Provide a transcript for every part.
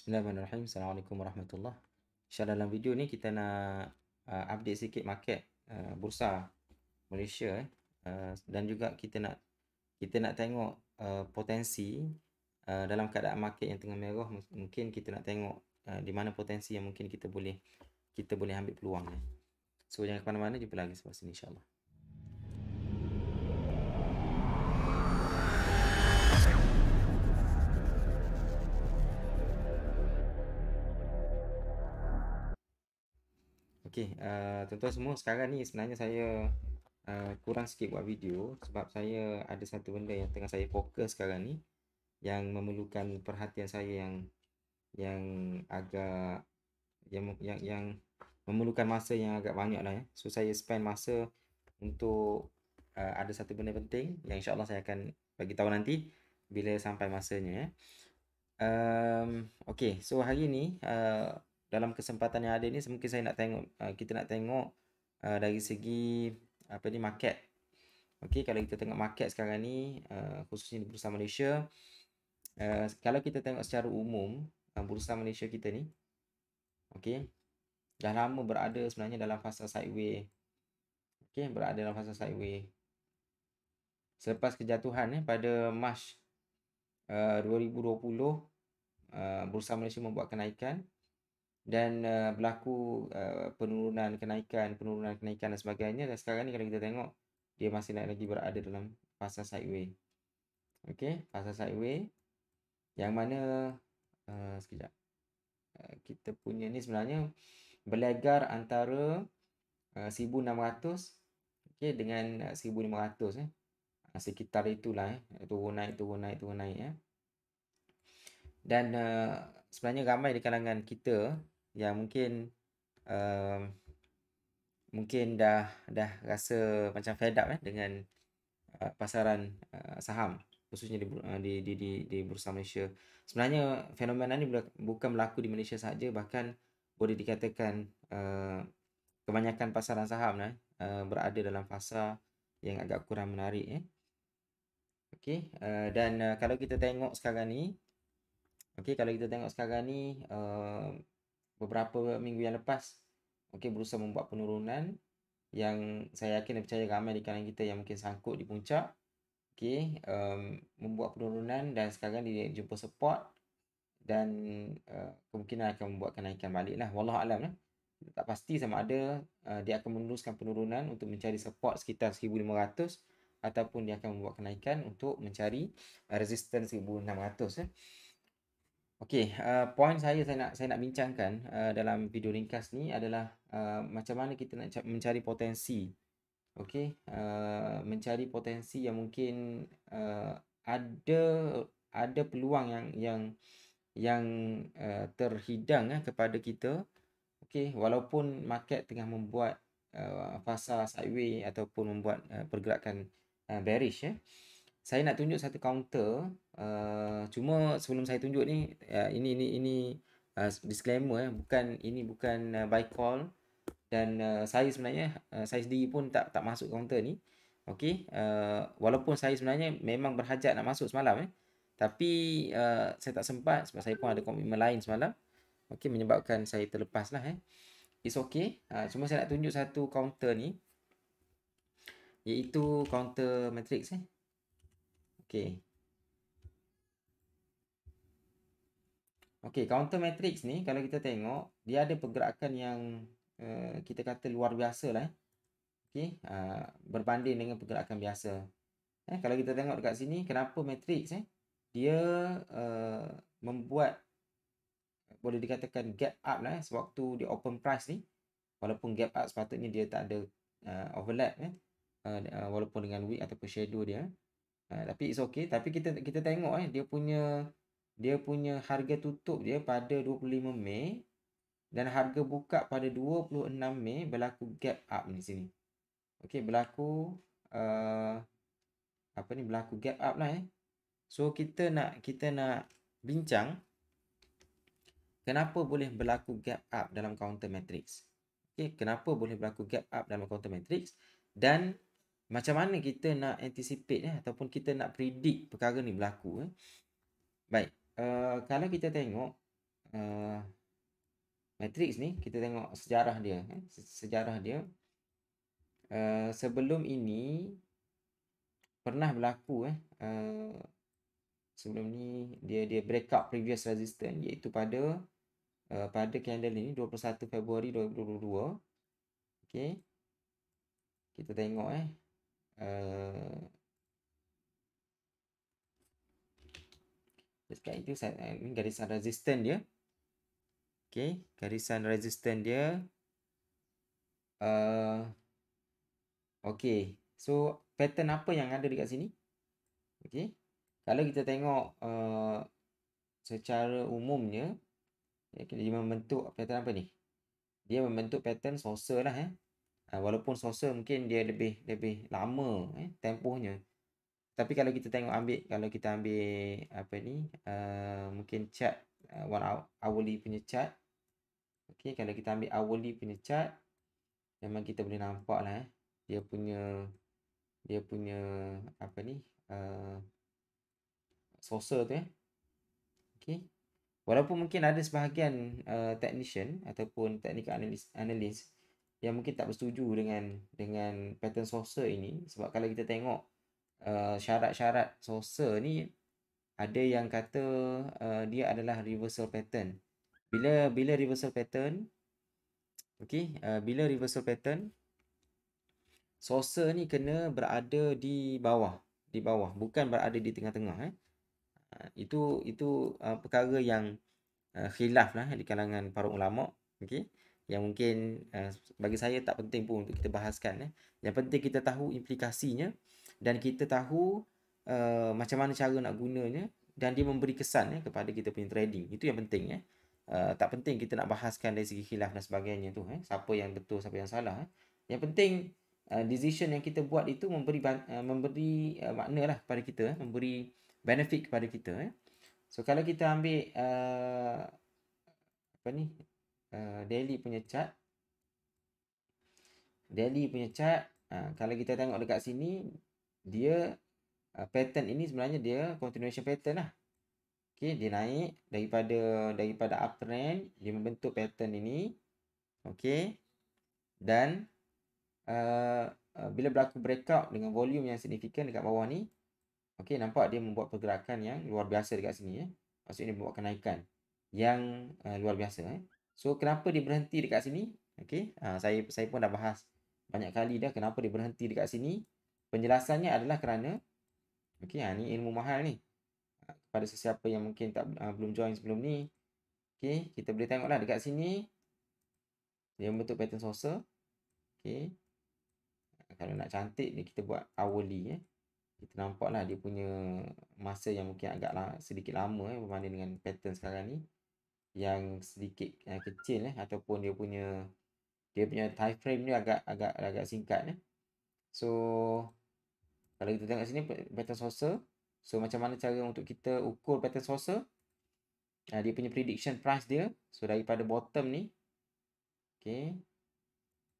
Bismillahirrahmanirrahim. Assalamualaikum warahmatullahi. InsyaAllah dalam video ni kita nak update sikit market bursa Malaysia dan juga kita nak tengok potensi dalam keadaan market yang tengah merah. Mungkin kita nak tengok di mana potensi yang mungkin kita boleh ambil peluang. So jangan ke mana-mana, jumpa lagi selepas ini insyaAllah. Okey, tuan-tuan semua, sekarang ni sebenarnya saya kurang sikit buat video sebab saya ada satu benda yang tengah saya fokus sekarang ni yang memerlukan perhatian saya yang agak yang memerlukan masa yang agak banyak lah ya. So saya spend masa untuk ada satu benda penting yang insyaAllah saya akan bagi tahu nanti bila sampai masanya ya. Okey, so hari ni dalam kesempatan yang ada ni mungkin saya nak tengok kita nak tengok dari segi apa ni, market. Okey, kalau kita tengok market sekarang ni khususnya di Bursa Malaysia, kalau kita tengok secara umum Bursa Malaysia kita ni, okey, dah lama berada sebenarnya dalam fasa sideways. Okey, berada dalam fasa sideways. Selepas kejatuhan pada Mac 2020, Bursa Malaysia membuat kenaikan dan berlaku penurunan kenaikan dan sebagainya, dan sekarang ni kalau kita tengok dia masih lagi berada dalam fasa sideways. Okey, fasa sideways yang mana sekejap, kita punya ni sebenarnya berlegar antara 1600 okey dengan 1500 sekitar itulah turun naik ya. Dan sebenarnya ramai di kalangan kita yang mungkin dah rasa macam fed up dengan pasaran saham khususnya di Bursa Malaysia. Sebenarnya fenomena ni bukan berlaku di Malaysia sahaja, bahkan boleh dikatakan kebanyakan pasaran saham berada dalam fasa yang agak kurang menarik. Okey, dan kalau kita tengok sekarang ni, beberapa minggu yang lepas, berusaha membuat penurunan yang saya yakin dan percaya ramai di kalangan kita yang mungkin sangkut di puncak. Membuat penurunan dan sekarang dia jumpa support dan kemungkinan akan membuat kenaikan balik lah. Wallahu alam tak pasti sama ada dia akan meneruskan penurunan untuk mencari support sekitar 1500 ataupun dia akan membuat kenaikan untuk mencari resistance 1600. Okey, poin saya nak bincangkan dalam video ringkas ni adalah macam mana kita nak mencari potensi. Okey, mencari potensi yang mungkin ada peluang yang terhidang kepada kita. Okey, walaupun market tengah membuat fasa sideways ataupun membuat pergerakan bearish Saya nak tunjuk satu counter. Cuma sebelum saya tunjuk ni, ini disclaimer bukan buy call, dan saya sebenarnya saya sendiri pun tak masuk counter ni. Okey, walaupun saya sebenarnya memang berhajat nak masuk semalam tapi saya tak sempat sebab saya pun ada komitmen lain semalam. Okey, menyebabkan saya terlepas lah. It's okay. Cuma saya nak tunjuk satu counter ni, iaitu counter matrix. Okey. Okey, counter matrix ni kalau kita tengok, dia ada pergerakan yang kita kata luar biasa lah. Okey, berbanding dengan pergerakan biasa. Kalau kita tengok dekat sini, kenapa matrix dia membuat boleh dikatakan gap up lah sewaktu dia open price ni. Walaupun gap up sepatutnya dia tak ada overlap walaupun dengan wick ataupun shadow dia. Tapi it's okay. Tapi kita tengok dia punya harga tutup dia pada 25 Mei dan harga buka pada 26 Mei berlaku gap up di sini. Okey, berlaku berlaku gap up lah. So kita nak bincang kenapa boleh berlaku gap up dalam counter matrix. Okey, kenapa boleh berlaku gap up dalam counter matrix dan macam mana kita nak anticipate ataupun kita nak predict perkara ni berlaku. Baik, kalau kita tengok matrix ni, kita tengok sejarah dia. Sejarah dia. Sebelum ini pernah berlaku sebelum ni dia break up previous resistance, iaitu pada candle ini 21 Februari 2022. Okey. Kita tengok dekat itu ini garisan resistance dia. Okey, garisan resistance dia. Okey. So pattern apa yang ada dekat sini? Okey. Kalau kita tengok secara umumnya, dia membentuk pattern apa ni? Dia membentuk pattern saucer lah walaupun saucer mungkin dia lebih lama tempohnya. Tapi kalau kita ambil apa ni, mungkin chart hourly punya chart. Okey, kalau kita ambil hourly punya chart, memang kita boleh nampak lah dia punya apa ni, saucer tu Okey. Walaupun mungkin ada sebahagian technician ataupun technical analyst yang mungkin tak bersetuju dengan pattern saucer ini, sebab kalau kita tengok syarat-syarat saucer ni, ada yang kata dia adalah reversal pattern. Bila reversal pattern, okey, bila reversal pattern, saucer ni kena berada di bawah, bukan berada di tengah-tengah Itu perkara yang khilaf lah di kalangan para ulama, okey, yang mungkin bagi saya tak penting pun untuk kita bahaskan Yang penting kita tahu implikasinya dan kita tahu macam mana cara nak gunanya, dan dia memberi kesan kepada kita punya trading. Itu yang penting tak penting kita nak bahaskan dari segi khilaf dan sebagainya tu siapa yang betul, siapa yang salah Yang penting decision yang kita buat itu memberi makna lah kepada kita, memberi benefit kepada kita So kalau kita ambil apa ni, daily punya chart, kalau kita tengok dekat sini, dia pattern ini sebenarnya dia continuation pattern lah. Okey, dia naik daripada uptrend, dia membentuk pattern ini. Okey. Dan bila berlaku breakout dengan volume yang signifikan dekat bawah ni, okey, nampak dia membuat pergerakan yang luar biasa dekat sini Maksudnya dia membuat kenaikan yang luar biasa So kenapa dia berhenti dekat sini? Okey, saya pun dah bahas banyak kali dah kenapa dia berhenti dekat sini. Penjelasannya adalah kerana okey, ni ilmu mahal ni. Kepada sesiapa yang mungkin belum join sebelum ni, okey, kita boleh tengoklah dekat sini dia membentuk pattern saucer. Okey. Kalau nak cantik ni kita buat hourly kita nampaklah dia punya masa yang mungkin sedikit lama berbanding dengan pattern sekarang ni yang sedikit kecil ataupun dia punya time frame ni agak singkat So kalau kita tengok sini pattern saucer, so macam mana cara untuk kita ukur pattern saucer? Dia punya prediction price dia, so daripada bottom ni, okey,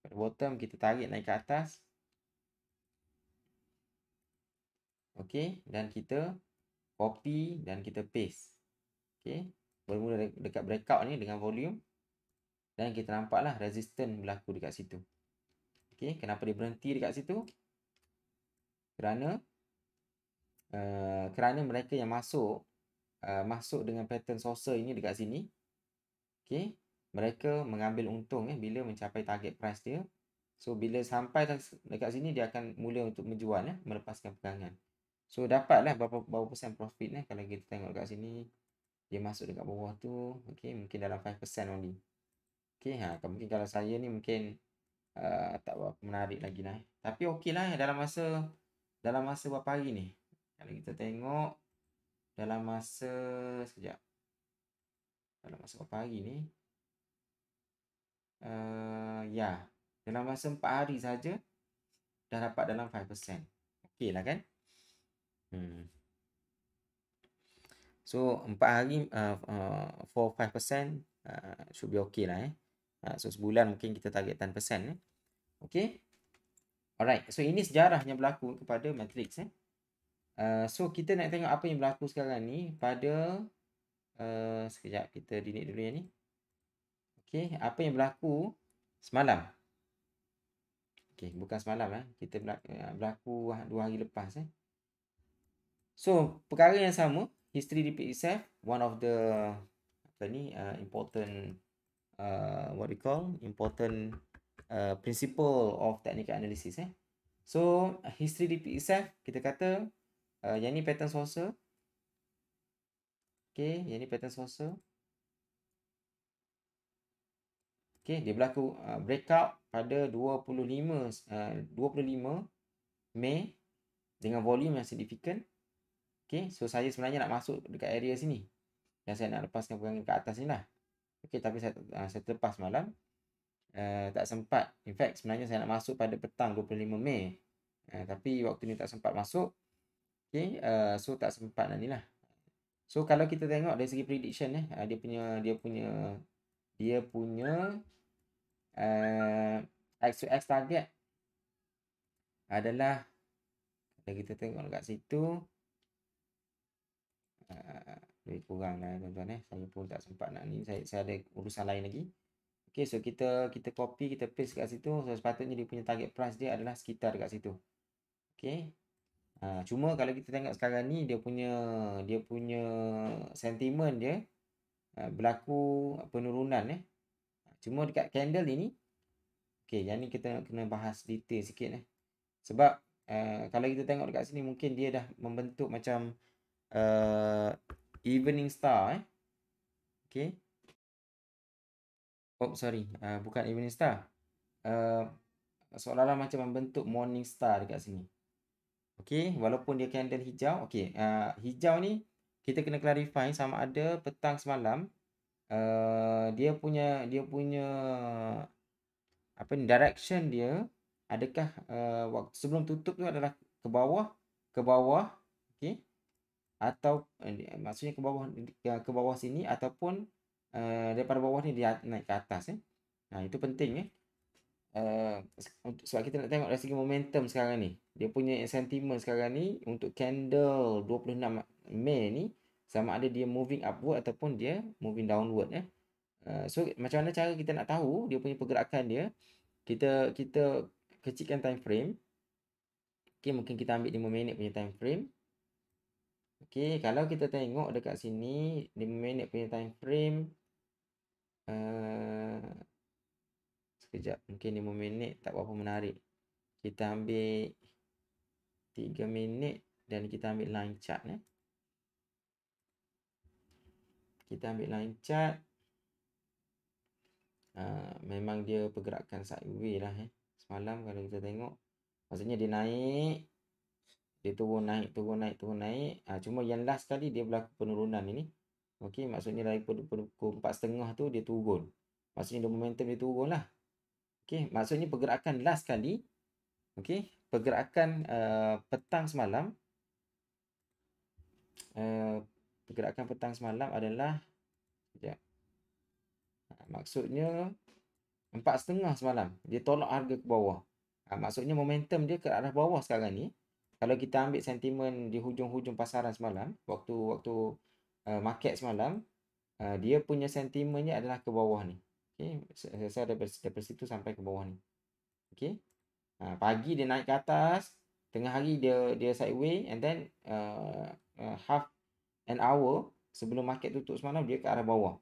pada bottom kita tarik naik ke atas. Okey, dan kita copy dan kita paste. Okey, bermula dekat breakout ni dengan volume, dan kita nampaklah resistance berlaku dekat situ. Okey, kenapa dia berhenti dekat situ? Kerana mereka yang masuk dengan pattern saucer ini dekat sini, okey, mereka mengambil untung bila mencapai target price dia. So bila sampai dekat sini dia akan mula untuk menjual melepaskan pegangan. So dapatlah berapa persen profit kalau kita tengok dekat sini dia masuk dekat bawah tu, okey, mungkin dalam 5% only. Okey, mungkin kalau saya ni mungkin tak berapa menarik lagi Tapi okeylah dalam masa berapa hari ni. Kalau kita tengok dalam masa berapa hari ni, dalam masa 4 hari saja dah dapat dalam 5%. Okeylah kan? So 4 hari for 5% should be okay lah So sebulan mungkin kita target 10%. Okay. Alright. So ini sejarah yang berlaku kepada matrix So kita nak tengok apa yang berlaku sekarang ni pada sekejap kita delete dulu yang ni. Okey, apa yang berlaku semalam? Okey, bukan semalam kita berlaku 2 hari lepas So, perkara yang sama, history repeat itself, one of the important what we call important principle of technical analysis So, history repeat itself, kita kata yang ni pattern saucer. Okey, yang ni pattern saucer. Okey, dia berlaku breakout pada 25 Mei dengan volume yang signifikan. Okey, so saya sebenarnya nak masuk dekat area sini. Yang saya nak lepaskan pegangan ke atas ni lah. Okey, tapi saya terlepas malam. Tak sempat. In fact, sebenarnya saya nak masuk pada petang 25 Mei. Tapi waktu ni tak sempat masuk. Okey, so tak sempat lah ni lah. So kalau kita tengok dari segi prediction dia punya X to X target adalah, kalau kita tengok dekat situ, lebih kurang lah tuan-tuan saya pun tak sempat nak ni, saya ada urusan lain lagi. Okay, so kita copy, kita paste kat situ. So sepatutnya dia punya target price dia adalah sekitar dekat situ. Okay, cuma kalau kita tengok sekarang ni dia punya sentiment dia berlaku penurunan cuma dekat candle ini, okay, yang ni kita kena bahas detail sikit sebab kalau kita tengok dekat sini mungkin dia dah membentuk macam evening star okay. Oh sorry, bukan evening star, seolah-olah macam membentuk morning star dekat sini. Okay, walaupun dia candle hijau. Okay, hijau ni kita kena clarify sama ada petang semalam dia punya apa ni, direction dia adakah waktu sebelum tutup tu adalah ke bawah, okey, atau maksudnya ke bawah sini ataupun daripada bawah ni dia naik ke atas itu penting sebab kita nak tengok dari segi momentum sekarang ni. Dia punya sentiment sekarang ni untuk candle 26 Mei ni sama ada dia moving upward ataupun dia moving downward so macam mana cara kita nak tahu dia punya pergerakan dia? Kita kecilkan time frame. Okey, mungkin kita ambil 5 minit punya time frame. Okey, kalau kita tengok dekat sini 5 minit punya time frame, sekejap, mungkin 5 minit tak berapa menarik. Kita ambil 3 minit dan kita ambil line chart Kita ambil line chart. Memang dia pergerakan sideways lah semalam kalau kita tengok. Maksudnya dia naik, dia turun naik. Cuma yang last kali dia berlaku penurunan ini. Okey, maksudnya dari pukul 4.30 tu dia turun. Maksudnya dia momentum dia turun lah. Okey, maksudnya pergerakan last kali, okey, pergerakan petang semalam, adalah sekejap. Maksudnya 4.30 semalam dia tolak harga ke bawah. Maksudnya momentum dia ke arah bawah sekarang ni. Kalau kita ambil sentimen di hujung-hujung pasaran semalam, waktu market semalam, dia punya sentimennya adalah ke bawah ni. Okey, saya dari situ sampai ke bawah ni. Okey. Pagi dia naik ke atas, tengah hari dia sideways, and then half an hour sebelum market tutup semalam dia ke arah bawah.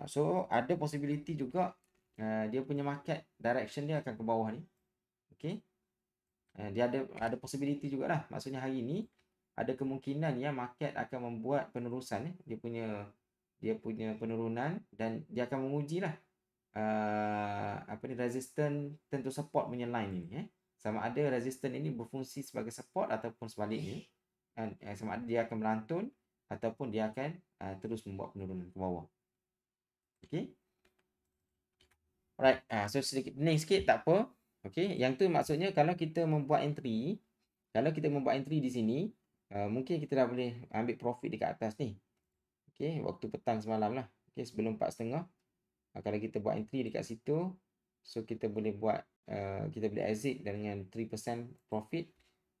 So ada possibility juga dia punya market direction dia akan ke bawah ni. Okey. Dia ada possibility jugalah. Maksudnya hari ni ada kemungkinan yang market akan membuat penerusan dia punya penurunan dan dia akan mengujilah resistance tentu support punya line ni sama ada resistance ini berfungsi sebagai support ataupun sebaliknya. Sama ada dia akan melantun ataupun dia akan terus membuat penurunan ke bawah. Okey. Alright, so sedikit pening sikit tak apa. Okey, yang tu maksudnya kalau kita membuat entry di sini, mungkin kita dah boleh ambil profit dekat atas ni. Okey, waktu petang semalam lah. Okey, sebelum 4.30. Kalau kita buat entry dekat situ, so kita boleh buat kita boleh exit dengan 3% profit.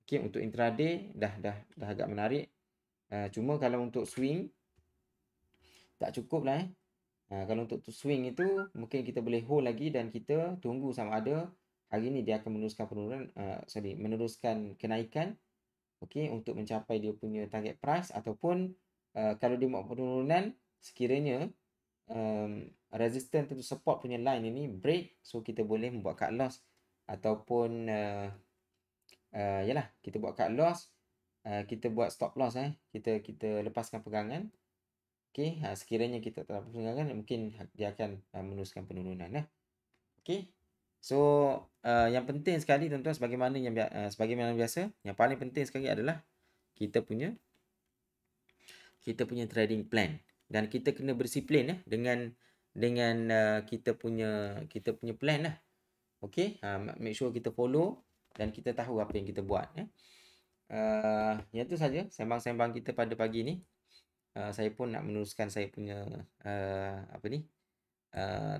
Okey, untuk intraday dah agak menarik. Cuma kalau untuk swing tak cukup lah kalau untuk swing itu mungkin kita boleh hold lagi dan kita tunggu sama ada hari ni dia akan meneruskan penurunan, meneruskan kenaikan, okey, untuk mencapai dia punya target price, ataupun kalau dia buat penurunan sekiranya resistance atau support punya line ini break, so kita boleh membuat cut loss ataupun yalah, kita buat cut loss, kita buat stop loss, kita kita lepaskan pegangan. Okey, sekiranya kita tak dapat pegangan, mungkin dia akan meneruskan penurunan Okey. So yang penting sekali tuan-tuan, sebagaimana biasa, yang paling penting sekali adalah kita punya trading plan, dan kita kena berdisiplin dengan kita punya plan Okey, make sure kita follow dan kita tahu apa yang kita buat yang tu saja sembang-sembang kita pada pagi ni. Saya pun nak meneruskan saya punya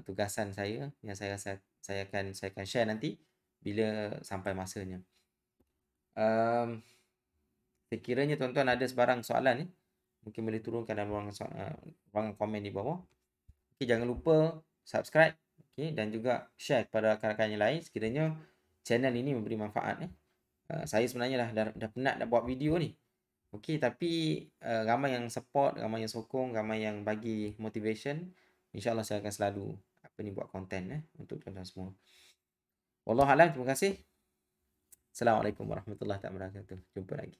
tugasan saya yang saya rasa saya akan share nanti bila sampai masanya. Sekiranya tuan-tuan ada sebarang soalan mungkin boleh turunkan dalam ruangan komen di bawah. Okey, jangan lupa subscribe, dan juga share kepada rakan-rakan yang lain sekiranya channel ini memberi manfaat Saya sebenarnya dah penat nak buat video ni. Okey, tapi ramai yang support, ramai yang sokong, ramai yang bagi motivation. InsyaAllah saya akan selalu buat konten untuk tuan-tuan semua. Wallahualam, terima kasih. Assalamualaikum warahmatullahi wabarakatuh. Jumpa lagi.